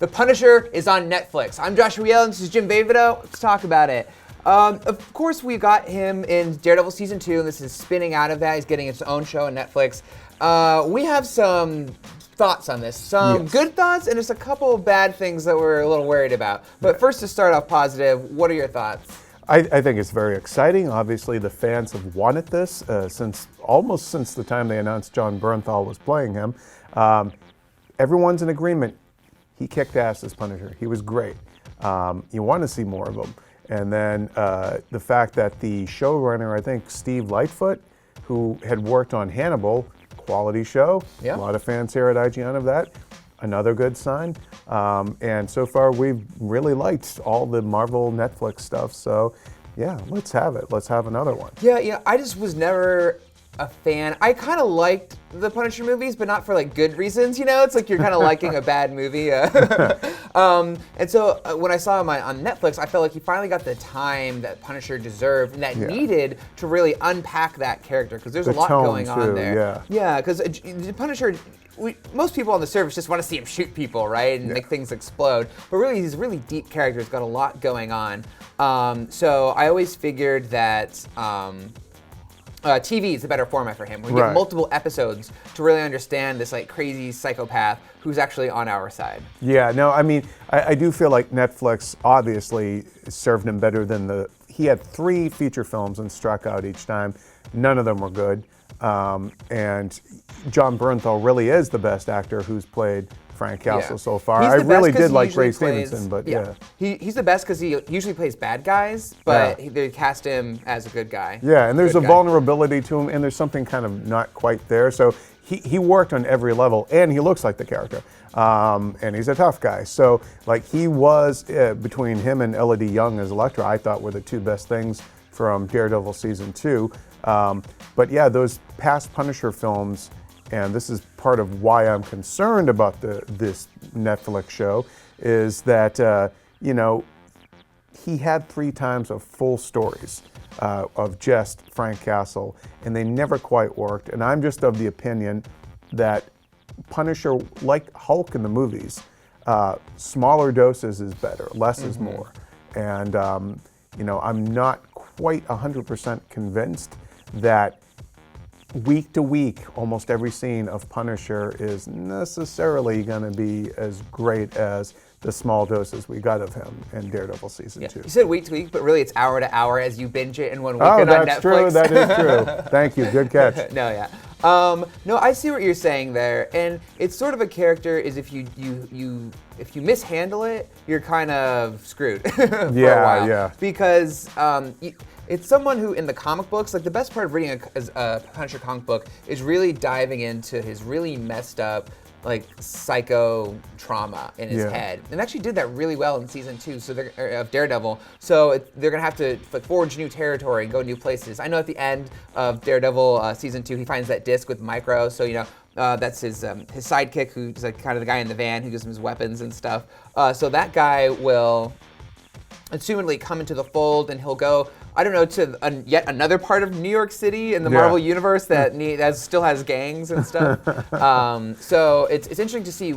The Punisher is on Netflix. I'm Joshua Yellen. This is Jim Bavido. Let's talk about it. Of course, we got him in Daredevil Season 2, and this is spinning out of that. He's getting its own show on Netflix. We have some thoughts on this. Some good thoughts, and just a couple of bad things that we're a little worried about. But first, to start off positive, what are your thoughts? I think it's very exciting. Obviously, the fans have wanted this almost since the time they announced Jon Bernthal was playing him. Everyone's in agreement. He kicked ass as Punisher. He was great. You want to see more of him. And then the fact that the showrunner, I think Steve Lightfoot, who had worked on Hannibal, quality show. A lot of fans here at IGN of that. Another good sign. And so far, we've really liked all the Marvel Netflix stuff. So, yeah, let's have it. Let's have another one. Yeah, I just was never a fan. I kind of liked the Punisher movies, but not for like good reasons, you know? It's like you're kind of liking a bad movie. And so when I saw him on Netflix, I felt like he finally got the time that Punisher deserved and that needed to really unpack that character, because there's a lot going on there. Yeah, because the Punisher, most people on the surface just want to see him shoot people, right, and make things explode. But really, he's a really deep character. He's got a lot going on. So I always figured that TV is the better format for him. We get multiple episodes to really understand this like crazy psychopath who's actually on our side. Yeah, no, I mean, I do feel like Netflix obviously served him better than he had 3 feature films and struck out each time. None of them were good. And Jon Bernthal really is the best actor who's played Frank Castle so far. I really did like Ray Stevenson, but he's the best because he usually plays bad guys, but they cast him as a good guy. Yeah, and there's a vulnerability to him, and there's something kind of not quite there. So he worked on every level, and he looks like the character, and he's a tough guy. So like he was between him and Elodie Young as Elektra, I thought were the 2 best things from Daredevil Season 2. But yeah, those past Punisher films. And this is part of why I'm concerned about this Netflix show, is that, he had 3 times of full stories of just Frank Castle, and they never quite worked. And I'm just of the opinion that Punisher, like Hulk in the movies, smaller doses is better, less is more. And, I'm not quite 100% convinced that week to week, almost every scene of Punisher is necessarily going to be as great as the small doses we got of him in Daredevil Season 2. You said week to week, but really it's hour to hour as you binge it in one weekend on Netflix. Oh, that's true. That is true. Thank you. Good catch. No, I see what you're saying there, and it's sort of a character is if you mishandle it, you're kind of screwed for a while. Because it's someone who, in the comic books, like the best part of reading a Punisher comic book is really diving into his really messed up, like psycho trauma in his head, and actually did that really well in Season 2 of Daredevil. So they're gonna have to forge new territory and go new places. I know at the end of Daredevil Season 2, he finds that disc with Micro. So that's his sidekick, who's like kind of the guy in the van who gives him his weapons and stuff. So that guy will assumedly come into the fold, and he'll go, I don't know, to yet another part of New York City in the Marvel universe that still has gangs and stuff. So it's interesting to see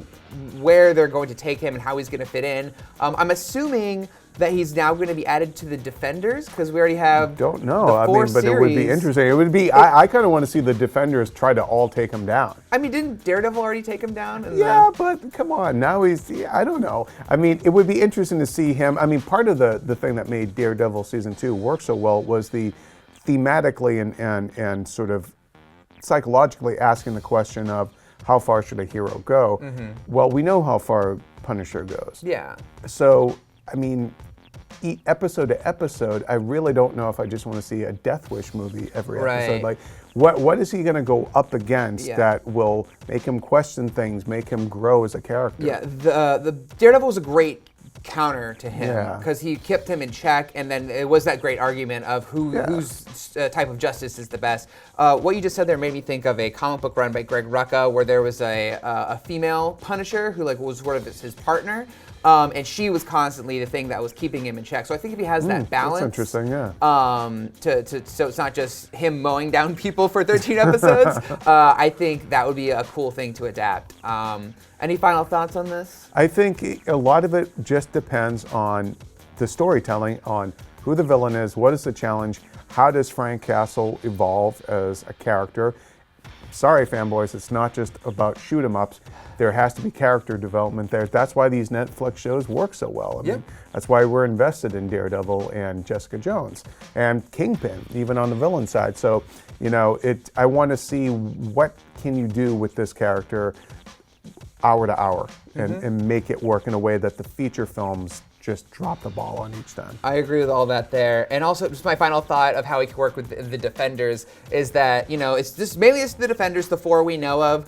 where they're going to take him and how he's going to fit in. I'm assuming that he's now going to be added to the Defenders, because we already have don't know. I mean, but it would be interesting. It would be. I kind of want to see the Defenders try to all take him down. I mean, didn't Daredevil already take him down? But come on, now he's. I don't know. I mean, it would be interesting to see him. I mean, part of the thing that made Daredevil Season 2 work so well was the thematically and sort of psychologically asking the question of how far should a hero go? Well, we know how far Punisher goes. Yeah. So, I mean, episode to episode, I really don't know if I just want to see a Death Wish movie every episode. Like, what is he going to go up against that will make him question things, make him grow as a character? Yeah, the Daredevil was a great counter to him because he kept him in check, and then it was that great argument of whose type of justice is the best. What you just said there made me think of a comic book run by Greg Rucka where there was a female Punisher who like was sort of his partner. And she was constantly the thing that was keeping him in check. So I think if he has that balance, that's interesting, so it's not just him mowing down people for 13 episodes. I think that would be a cool thing to adapt. Any final thoughts on this? I think a lot of it just depends on the storytelling, on who the villain is, what is the challenge, how does Frank Castle evolve as a character. Sorry, fanboys, it's not just about shoot 'em ups. There has to be character development there. That's why these Netflix shows work so well. I mean, that's why we're invested in Daredevil and Jessica Jones and Kingpin, even on the villain side. So, I want to see what can you do with this character hour to hour and make it work in a way that the feature films just drop the ball on each time. I agree with all that there. And also, just my final thought of how he could work with the Defenders is that, it's just mainly it's the Defenders, the 4 we know of.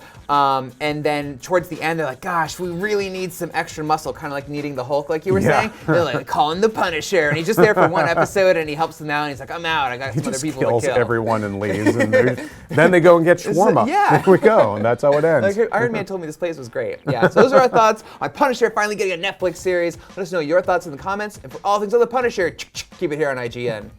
And then towards the end, they're like, gosh, we really need some extra muscle, kind of like needing the Hulk, like you were saying. They're like, call him the Punisher. And he's just there for one episode and he helps them out. And he's like, I'm out. I got some other people to kill. He just kills everyone and leaves. And then they go and get shawarma. Yeah. There we go. And that's how it ends. Like Iron Man told me this place was great. Yeah, so those are our thoughts on Punisher finally getting a Netflix series. Let us know your thoughts in the comments. And for all things on the Punisher, keep it here on IGN.